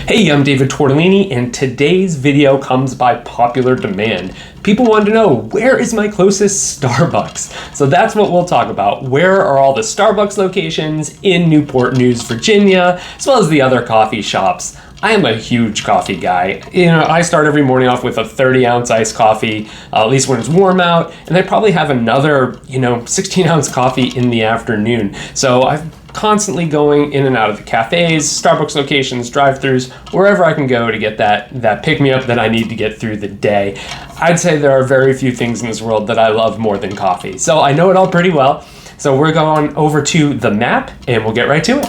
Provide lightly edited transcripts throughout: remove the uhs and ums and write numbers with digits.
Hey, I'm David Tortellini, and today's video comes by popular demand. People wanted to know, where is my closest Starbucks? So that's what we'll talk about. Where are all the Starbucks locations in Newport News, Virginia, as well as the other coffee shops? I am a huge coffee guy. I start every morning off with a 30-ounce iced coffee, at least when it's warm out, and I probably have another, 16-ounce coffee in the afternoon. So I'm constantly going in and out of the cafes, Starbucks locations, drive-thrus, wherever I can go to get that pick-me-up that I need to get through the day. I'd say there are very few things in this world that I love more than coffee. So I know it all pretty well. So we're going over to the map, and we'll get right to it.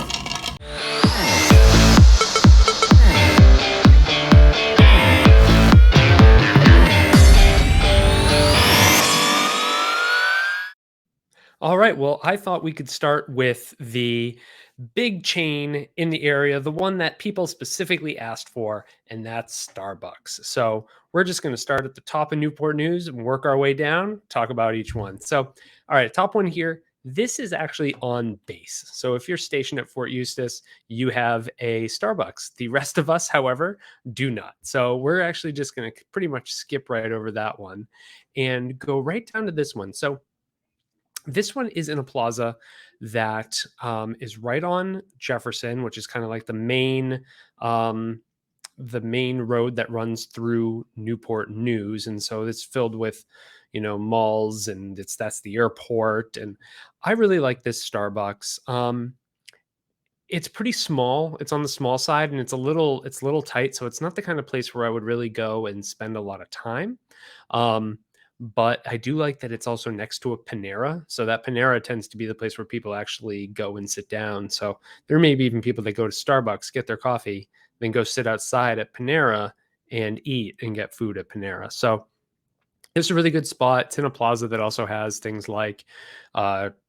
All right, well, I thought we could start with the big chain in the area, the one that people specifically asked for, and that's Starbucks. So we're just going to start at the top of Newport News and work our way down, talk about each one. So, all right, top one here. This is actually on base. So if you're stationed at Fort Eustis, you have a Starbucks. The rest of us, however, do not. So we're actually just going to pretty much skip right over that one and go right down to this one. So this one is in a plaza that is right on Jefferson, which is kind of like the main road that runs through Newport News, and so it's filled with, malls, and that's the airport. And I really like this Starbucks. It's pretty small. It's on the small side, and it's a little tight, so it's not the kind of place where I would really go and spend a lot of time. Um, but I do like that it's also next to a Panera. So that Panera tends to be the place where people actually go and sit down. So there may be even people that go to Starbucks, get their coffee, then go sit outside at Panera and eat and get food at Panera. So it's a really good spot. It's in a plaza that also has things like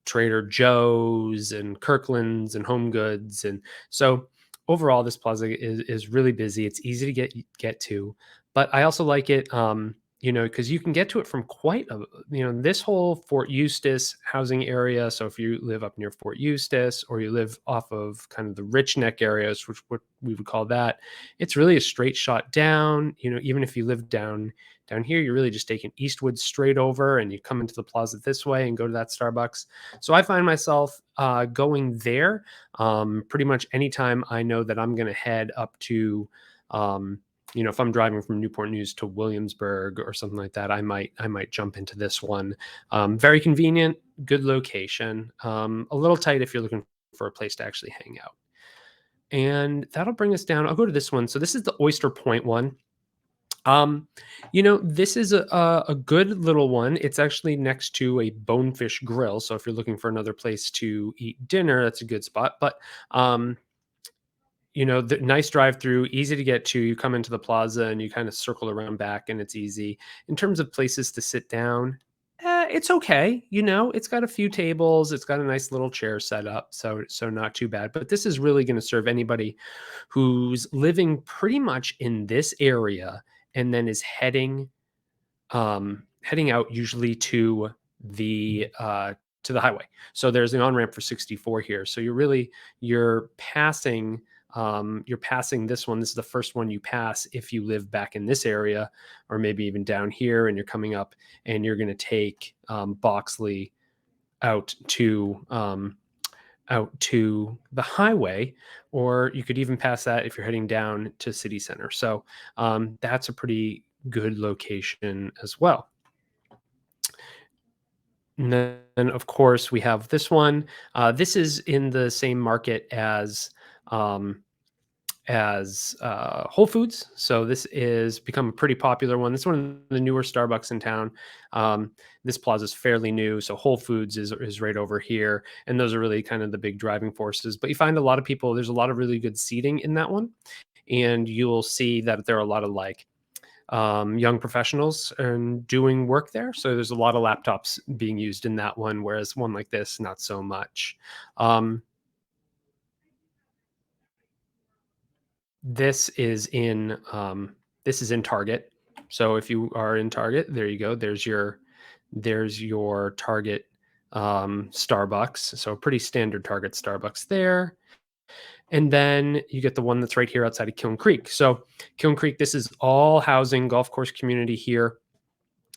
Trader Joe's and Kirkland's and Home Goods, and so overall, this plaza is really busy. It's easy to get to, but I also like it, because you can get to it from quite a, this whole Fort Eustis housing area. So if you live up near Fort Eustis, or you live off of kind of the Rich Neck areas, which what we would call that, it's really a straight shot down. Even if you live down here, you're really just taking Eastwood straight over, and you come into the plaza this way and go to that Starbucks. So I find myself going there pretty much anytime I know that I'm going to head up to, if I'm driving from Newport News to Williamsburg or something like that, I might jump into this one. Very convenient, good location, a little tight if you're looking for a place to actually hang out. And that'll bring us down. I'll go to this one. So this is the Oyster Point one. This is a good little one. It's actually next to a Bonefish Grill. So if you're looking for another place to eat dinner, that's a good spot. But, the nice drive-through, easy to get to. You come into the plaza and you kind of circle around back, and it's easy. In terms of places to sit down, it's okay. It's got a few tables. It's got a nice little chair set up. So not too bad. But this is really going to serve anybody who's living pretty much in this area and then is heading out usually to the highway. So there's an on-ramp for 64 here. So you're passing this one. This is the first one you pass if you live back in this area, or maybe even down here, and you're coming up and you're going to take Boxley out to the highway, or you could even pass that if you're heading down to city center. So that's a pretty good location as well. And then, of course, we have this one. This is in the same market as Whole Foods. So this is become a pretty popular one. This is one of the newer Starbucks in town. This plaza is fairly new. So Whole Foods is right over here. And those are really kind of the big driving forces. But you find a lot of people, there's a lot of really good seating in that one. And you'll see that there are a lot of young professionals and doing work there. So there's a lot of laptops being used in that one, whereas one like this, not so much. This is in Target. So if you are in Target, there you go. There's your Target Starbucks. So a pretty standard Target Starbucks there. And then you get the one that's right here outside of Kiln Creek. So Kiln Creek, this is all housing, golf course community here.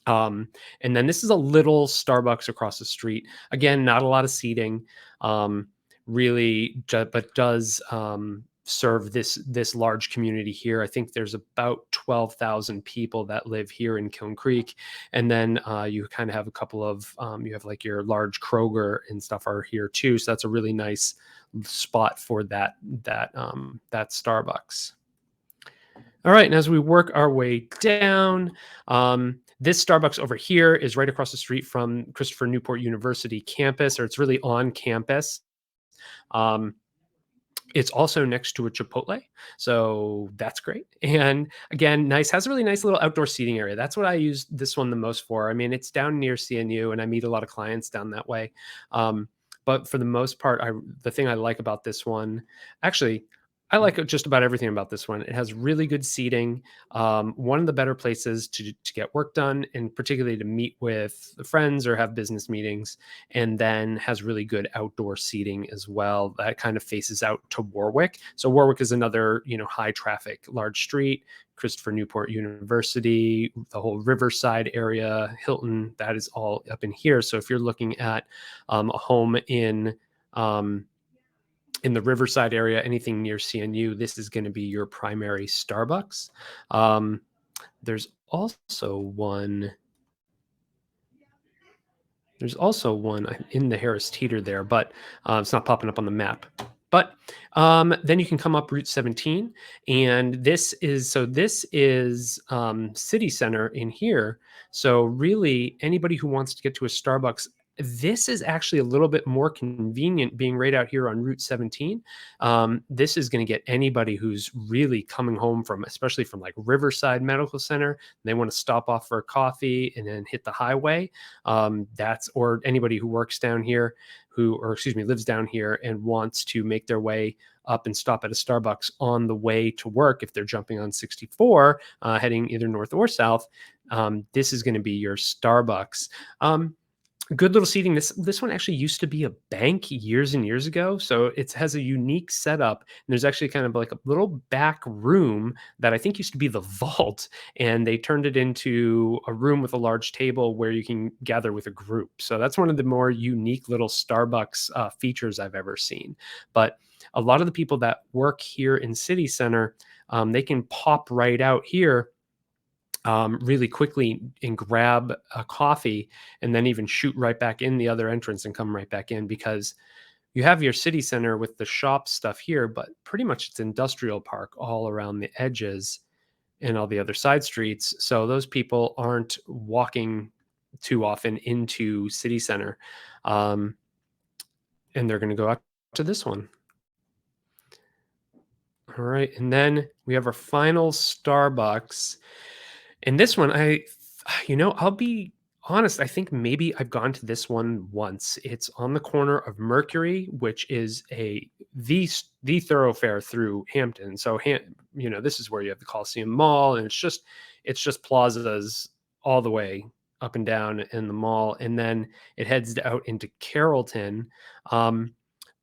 Um, and then this is a little Starbucks across the street. Again, not a lot of seating, um, really, but does serve this large community here. I think there's about 12,000 people that live here in Kiln Creek, and then you kind of have a couple of you have like your large Kroger and stuff are here too. So that's a really nice spot for that Starbucks. All right, and as we work our way down, this Starbucks over here is right across the street from Christopher Newport University campus, or it's really on campus. Um, it's also next to a Chipotle, so that's great. And again, nice, has a really nice little outdoor seating area. That's what I use this one the most for. I mean, it's down near CNU, and I meet a lot of clients down that way. Um, but for the most part, the thing I like about this one, actually, I like just about everything about this one. It has really good seating. One of the better places to get work done, and particularly to meet with friends or have business meetings, and then has really good outdoor seating as well. That kind of faces out to Warwick. So Warwick is another, high traffic, large street. Christopher Newport University, the whole Riverside area, Hilton, that is all up in here. So if you're looking at a home um, in the Riverside area, anything near CNU, this is going to be your primary Starbucks. There's also one There's also one in the Harris Teeter there, but it's not popping up on the map. But then you can come up Route 17, and this is City Center in here. So really, anybody who wants to get to a Starbucks, this is actually a little bit more convenient being right out here on Route 17. This is going to get anybody who's really coming home from, especially from like Riverside Medical Center, and they want to stop off for a coffee and then hit the highway. Or anybody who works down here lives down here and wants to make their way up and stop at a Starbucks on the way to work. If they're jumping on 64, heading either north or south, this is going to be your Starbucks. Good little seating. This one actually used to be a bank years and years ago, so it has a unique setup. And there's actually kind of like a little back room that I think used to be the vault, and they turned it into a room with a large table where you can gather with a group. So that's one of the more unique little Starbucks features I've ever seen. But a lot of the people that work here in City Center, they can pop right out here really quickly and grab a coffee, and then even shoot right back in the other entrance and come right back in, because you have your city center with the shop stuff here, but pretty much it's industrial park all around the edges and all the other side streets. So those people aren't walking too often into city center. Um, and they're going to go out to this one. All right. And then we have our final Starbucks. And this one, I'll be honest, I think maybe I've gone to this one once. It's on the corner of Mercury, which is the thoroughfare through Hampton. So, this is where you have the Coliseum Mall, and it's just plazas all the way up and down in the mall, and then it heads out into Carrollton.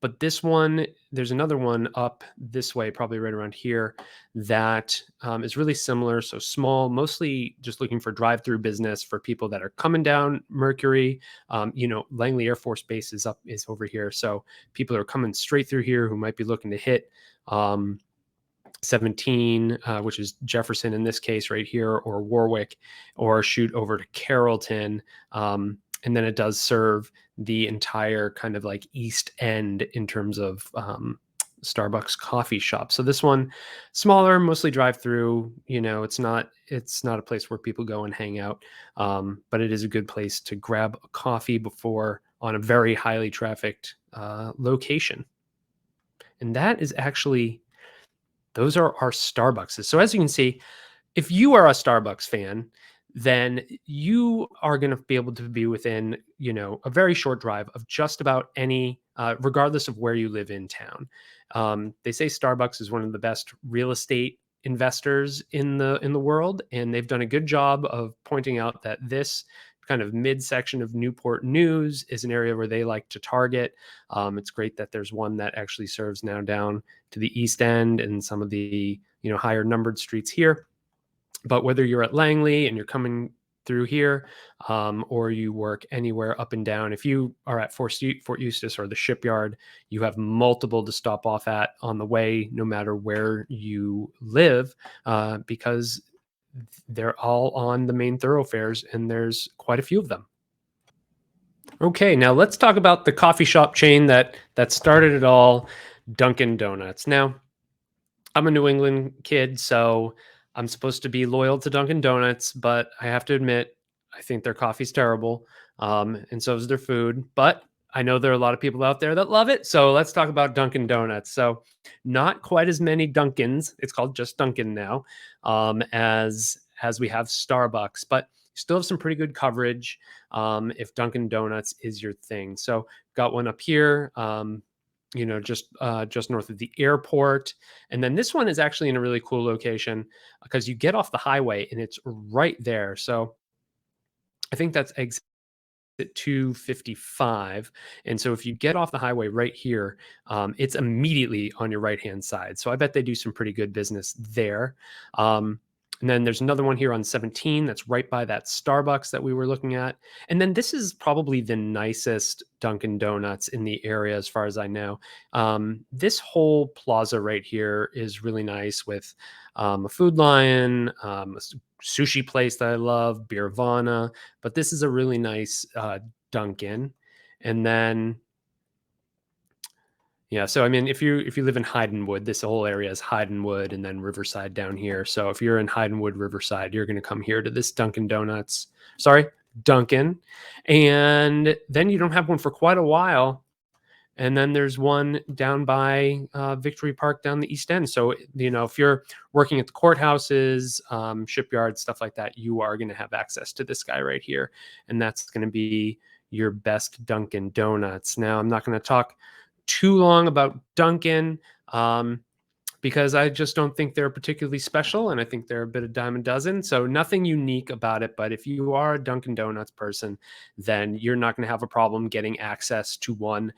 But this one, there's another one up this way, probably right around here, that is really similar. So small, mostly just looking for drive-through business for people that are coming down Mercury. Langley Air Force Base is over here. So people are coming straight through here who might be looking to hit 17, which is Jefferson in this case right here, or Warwick, or shoot over to Carrollton. And then it does serve the entire kind of like East End in terms of Starbucks coffee shop. So this one, smaller, mostly drive through. It's not a place where people go and hang out, but it is a good place to grab a coffee before on a very highly trafficked location. And that is actually, those are our Starbucks. So as you can see, if you are a Starbucks fan, then you are going to be able to be within, a very short drive of just about any, regardless of where you live in town. They say Starbucks is one of the best real estate investors in the world, and they've done a good job of pointing out that this kind of midsection of Newport News is an area where they like to target. It's great that there's one that actually serves now down to the East End and some of the higher numbered streets here. But whether you're at Langley and you're coming through here, or you work anywhere up and down, if you are at Fort Eustis or the shipyard, you have multiple to stop off at on the way, no matter where you live, because they're all on the main thoroughfares and there's quite a few of them. Okay, now let's talk about the coffee shop chain that started it all, Dunkin' Donuts. Now, I'm a New England kid, so I'm supposed to be loyal to Dunkin' Donuts, but I have to admit, I think their coffee's terrible, and so is their food. But I know there are a lot of people out there that love it, so let's talk about Dunkin' Donuts. So, not quite as many Dunkins. It's called just Dunkin' now, as we have Starbucks, but still have some pretty good coverage. If Dunkin' Donuts is your thing, so got one up here. Just north of the airport. And then this one is actually in a really cool location because you get off the highway and it's right there. So I think that's exit 255. And so if you get off the highway right here, it's immediately on your right hand side. So I bet they do some pretty good business there. And then there's another one here on 17 that's right by that Starbucks that we were looking at. And then this is probably the nicest Dunkin' Donuts in the area, as far as I know. This whole plaza right here is really nice with a Food Lion, sushi place that I love, Beervana. But this is a really nice Dunkin'. And then yeah, so I mean, if you live in Hydenwood, this whole area is Hydenwood and then Riverside down here. So if you're in Hydenwood, Riverside, you're going to come here to this Dunkin' Donuts. Sorry, Dunkin', and then you don't have one for quite a while. And then there's one down by Victory Park down the East End. So if you're working at the courthouses, shipyards, stuff like that, you are going to have access to this guy right here, and that's going to be your best Dunkin' Donuts. Now, I'm not going to talk too long about Dunkin', because I just don't think they're particularly special, and I think they're a bit of dime a dozen. So nothing unique about it. But if you are a Dunkin' Donuts person, then you're not going to have a problem getting access to one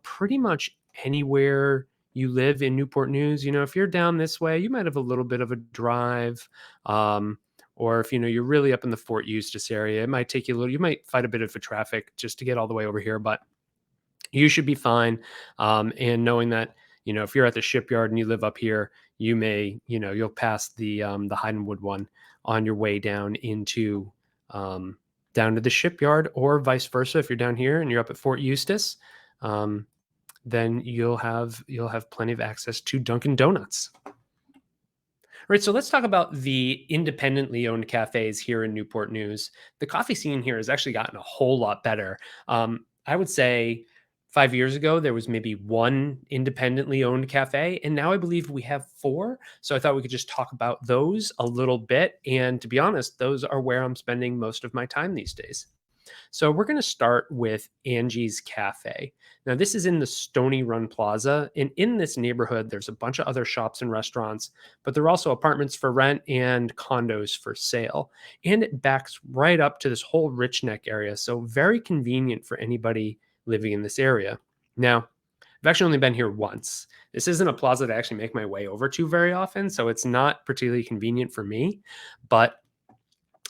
pretty much anywhere you live in Newport News. If you're down this way, you might have a little bit of a drive. Or if you're really up in the Fort Eustis area, it might take you a little. You might fight a bit of a traffic just to get all the way over here, but you should be fine. And knowing that, if you're at the shipyard and you live up here, you'll pass the Hydenwood one on your way down to the shipyard, or vice versa. If you're down here and you're up at Fort Eustis, then you'll have plenty of access to Dunkin' Donuts. All right, so let's talk about the independently owned cafes here in Newport News. The coffee scene here has actually gotten a whole lot better. I would say 5 years ago, there was maybe one independently owned cafe, and now I believe we have four. So I thought we could just talk about those a little bit. And to be honest, those are where I'm spending most of my time these days. So we're going to start with Angie's Cafe. Now, this is in the Stony Run Plaza. And in this neighborhood, there's a bunch of other shops and restaurants, but there are also apartments for rent and condos for sale. And it backs right up to this whole Rich Neck area. So very convenient for anybody living in this area. Now, I've actually only been here once. This isn't a plaza that I actually make my way over to very often, so it's not particularly convenient for me. But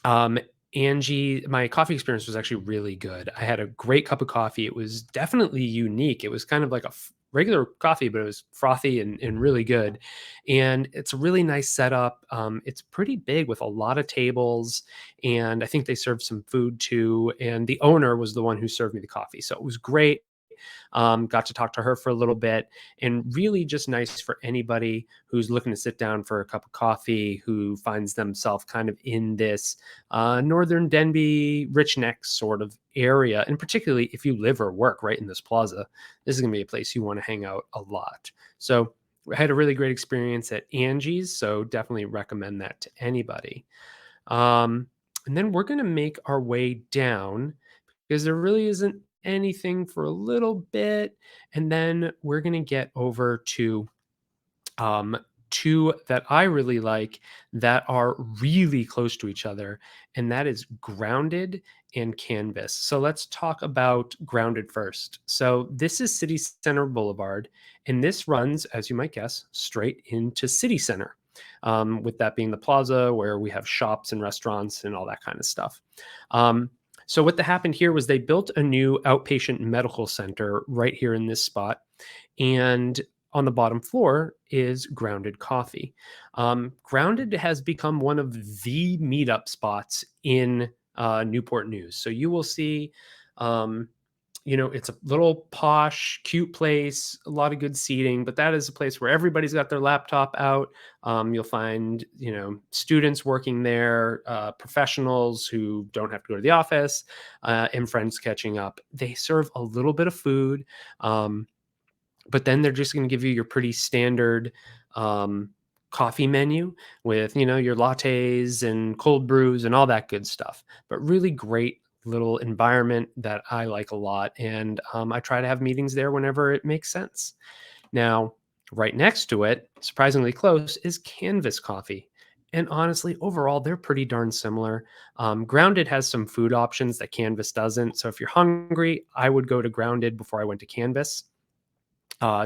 um, my coffee experience was actually really good. I had a great cup of coffee. It was definitely unique. It was kind of like a regular coffee, but it was frothy and really good. And it's a really nice setup. It's pretty big with a lot of tables. And I think they served some food too. And the owner was the one who served me the coffee. So it was great. Got to talk to her for a little bit, and really just nice for anybody who's looking to sit down for a cup of coffee, who finds themselves kind of in this northern Denby, Rich Neck sort of area. And particularly if you live or work right in this plaza, this is going to be a place you want to hang out a lot. So I had a really great experience at Angie's, so definitely recommend that to anybody. And then we're going to make our way down because there really isn't anything for a little bit. And then we're going to get over to two that I really like that are really close to each other, and that is Grounded and Canvas. So let's talk about Grounded first. So this is City Center Boulevard, and this runs, as you might guess, straight into City Center. With that being the plaza where we have shops and restaurants and all that kind of stuff. Um, so what happened here was they built a new outpatient medical center right here in this spot, and on the bottom floor is Grounded Coffee. Grounded has become one of the meetup spots in Newport News. So you will see, um, it's a little posh, cute place, a lot of good seating, but that is a place where everybody's got their laptop out. You'll find, students working there, professionals who don't have to go to the office, and friends catching up. They serve a little bit of food. But then they're just going to give you your pretty standard um, coffee menu with, your lattes and cold brews and all that good stuff. But really great little environment that I like a lot. And I try to have meetings there whenever it makes sense. Now, right next to it, surprisingly close, is Canvas Coffee. And honestly, overall, they're pretty darn similar. Grounded has some food options that Canvas doesn't. So if you're hungry, I would go to Grounded before I went to Canvas,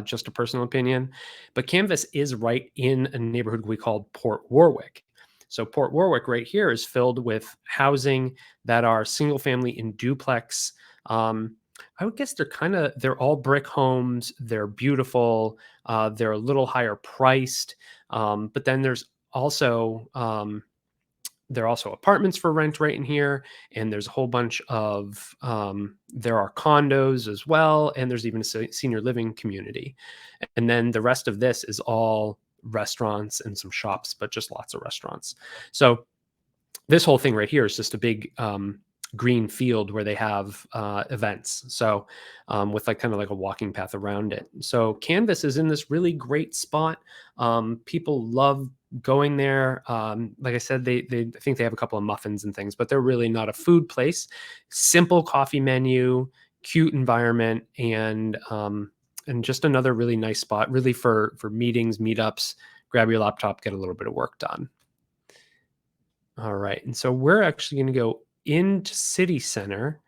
just a personal opinion. But Canvas is right in a neighborhood we call Port Warwick. So Port Warwick right here is filled with housing that are single family and duplex. Um, I would guess they're all brick homes. They're beautiful. They're a little higher priced. But then there are also apartments for rent right in here, and there's a whole bunch of there are condos as well, and there's even a senior living community. And then the rest of this is all restaurants and some shops, but just lots of restaurants. So this whole thing right here is just a big green field where they have events. So with like kind of like a walking path around it. So Canvas is in this really great spot. People love going there. Like I said, I think they have a couple of muffins and things, but they're really not a food place. Simple coffee menu, cute environment, and just another really nice spot, really for meetings, meetups. Grab your laptop, get a little bit of work done. All right. And so we're actually going to go into City Center,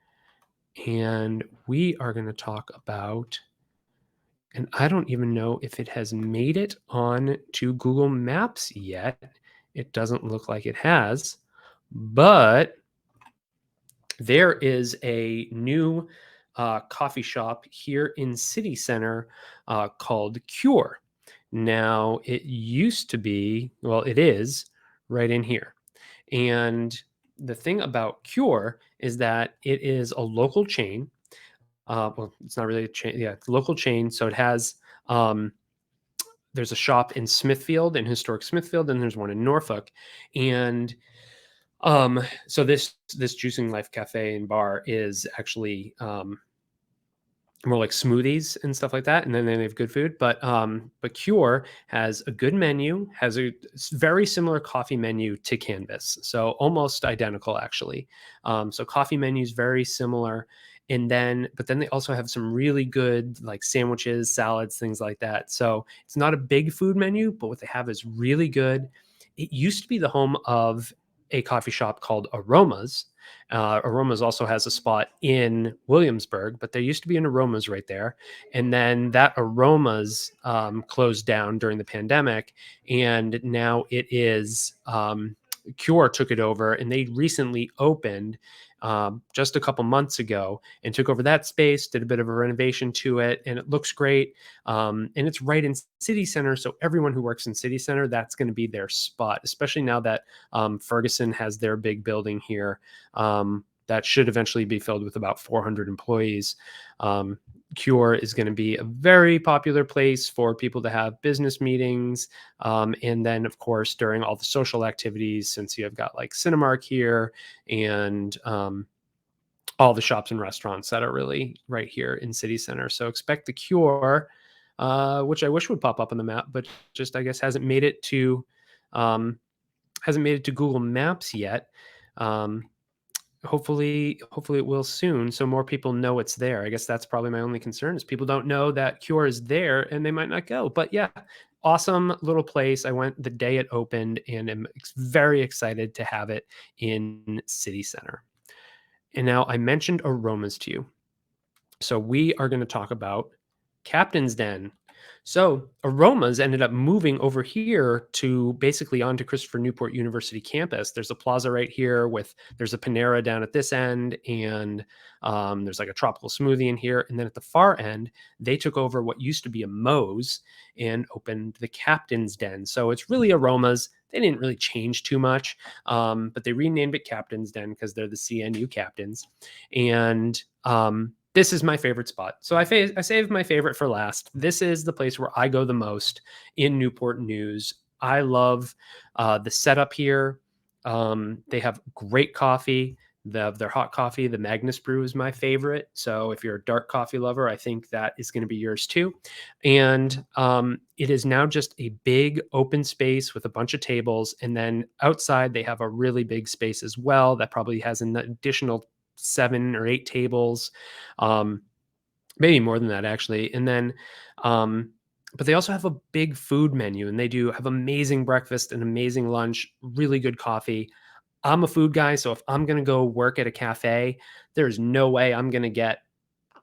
and we are going to talk about, and I don't even know if it has made it on to Google Maps yet. It doesn't look like it has, but there is a new coffee shop here in City Center called Cure. Now, it used to be, well, it is right in here. And the thing about Cure is that it is a local chain. Well, it's not really a chain. Yeah, it's a local chain. So it has, there's a shop in Smithfield, in historic Smithfield, and there's one in Norfolk. And so this Juicing Life Cafe and Bar is actually more like smoothies and stuff like that, and then they have good food. But Cure has a good menu, has a very similar coffee menu to Canvas, so almost identical actually. So coffee menu is very similar, but then they also have some really good like sandwiches, salads, things like that. So it's not a big food menu, but what they have is really good. It used to be the home of a coffee shop called Aromas. Aromas also has a spot in Williamsburg, but there used to be an Aromas right there. And then that Aromas closed down during the pandemic. And now it is Cure took it over, and they recently opened just a couple months ago and took over that space, did a bit of a renovation to it, and it looks great. And it's right in City Center. So everyone who works in City Center, that's going to be their spot, especially now that Ferguson has their big building here. That should eventually be filled with about 400 employees. Cure is going to be a very popular place for people to have business meetings. And then, of course, during all the social activities, since you have got like Cinemark here and all the shops and restaurants that are really right here in City Center. So expect the Cure, which I wish would pop up on the map, but just I guess um, hasn't made it to Google Maps yet. Hopefully it will soon, so more people know it's there. I guess that's probably my only concern is people don't know that Cure is there and they might not go. But yeah, awesome little place. I went the day it opened and am very excited to have it in City Center. And now I mentioned aromas to you. So we are going to talk about Captain's Den. So Aromas ended up moving over here to basically onto Christopher Newport University campus. There's a plaza right here there's a Panera down at this end, and there's like a tropical smoothie in here. And then at the far end, they took over what used to be a Moe's and opened the Captain's Den. So it's really Aromas. They didn't really change too much, but they renamed it Captain's Den because they're the CNU captains. And this is my favorite spot. So I saved my favorite for last. This is the place where I go the most in Newport News. I love the setup here. They have great coffee. Their hot coffee, the Magnus Brew, is my favorite. So if you're a dark coffee lover, I think that is going to be yours too. And it is now just a big open space with a bunch of tables. And then outside, they have a really big space as well that probably has an additional 7 or 8 tables, maybe more than that actually. And then, but they also have a big food menu, and they do have amazing breakfast and amazing lunch, really good coffee. I'm a food guy, so if I'm going to go work at a cafe, there's no way I'm going to get,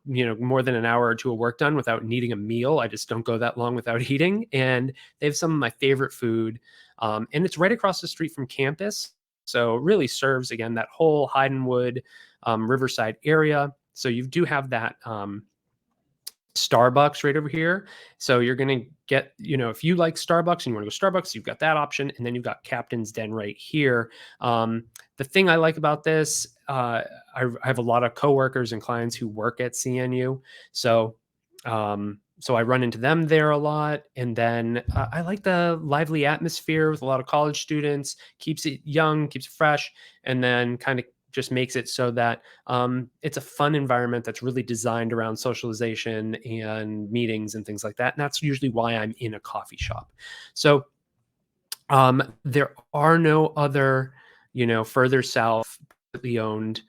more than an hour or two of work done without needing a meal. I just don't go that long without eating. And they have some of my favorite food. And it's right across the street from campus. So it really serves, again, that whole Hydenwood, Riverside area. So you do have that Starbucks right over here. So you're going to get, if you like Starbucks and you want to go Starbucks, you've got that option. And then you've got Captain's Den right here. The thing I like about this, I have a lot of coworkers and clients who work at CNU. So I run into them there a lot. And then I like the lively atmosphere with a lot of college students, keeps it young, keeps it fresh, and then kind of just makes it so that it's a fun environment that's really designed around socialization and meetings and things like that. And that's usually why I'm in a coffee shop. So there are no other, further south privately owned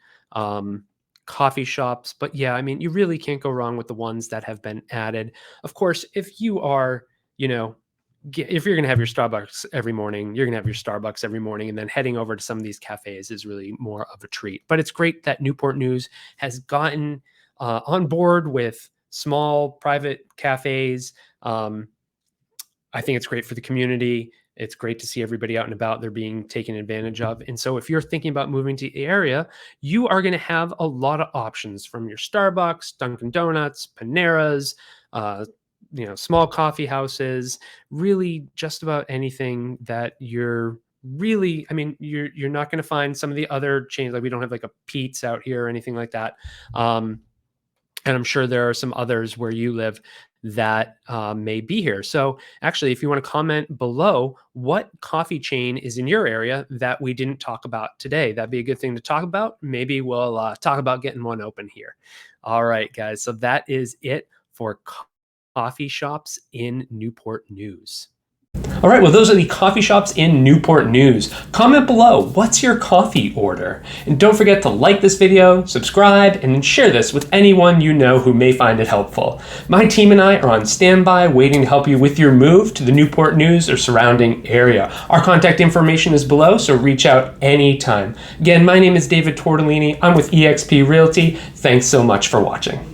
coffee shops. But yeah, I mean, you really can't go wrong with the ones that have been added. Of course, if you are, if you're going to have your Starbucks every morning, you're going to have your Starbucks every morning, and then heading over to some of these cafes is really more of a treat. But it's great that Newport News has gotten on board with small private cafes. I think it's great for the community. It's great to see everybody out and about. They're being taken advantage of. And so if you're thinking about moving to the area, you are going to have a lot of options from your Starbucks, Dunkin' Donuts, Paneras, small coffee houses, really just about anything that you're not going to find some of the other chains. Like we don't have like a Pete's out here or anything like that. And I'm sure there are some others where you live that may be here. So actually, if you want to comment below what coffee chain is in your area that we didn't talk about today, that'd be a good thing to talk about. Maybe we'll talk about getting one open here. All right, guys. So that is it for coffee shops in Newport News. All right, well, those are the coffee shops in Newport News. Comment below, what's your coffee order? And don't forget to like this video, subscribe, and then share this with anyone you know who may find it helpful. My team and I are on standby waiting to help you with your move to the Newport News or surrounding area. Our contact information is below, so reach out anytime. Again, my name is David Tortellini. I'm with eXp Realty. Thanks so much for watching.